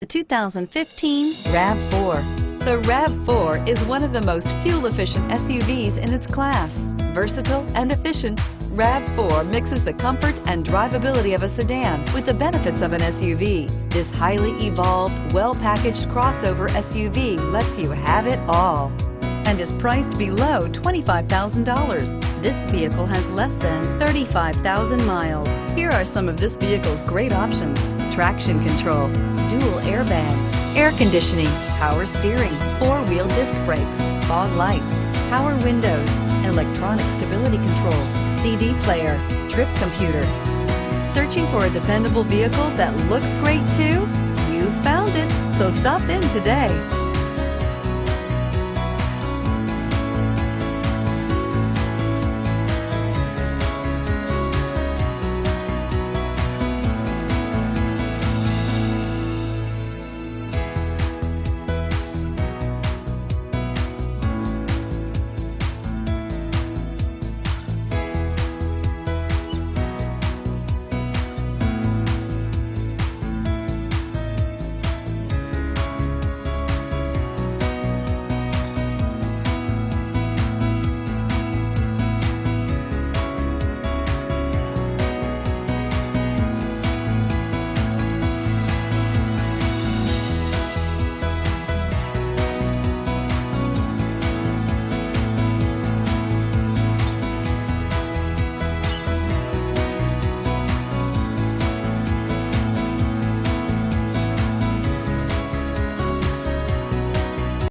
The 2015 RAV4. The RAV4 is one of the most fuel-efficient SUVs in its class. Versatile and efficient, RAV4 mixes the comfort and drivability of a sedan with the benefits of an SUV. This highly evolved, well-packaged crossover SUV lets you have it all and is priced below $25,000. This vehicle has less than 35,000 miles. Here are some of this vehicle's great options: traction control, dual airbags, air conditioning, power steering, four-wheel disc brakes, fog lights, power windows, electronic stability control, CD player, trip computer. Searching for a dependable vehicle that looks great too? You found it, so stop in today.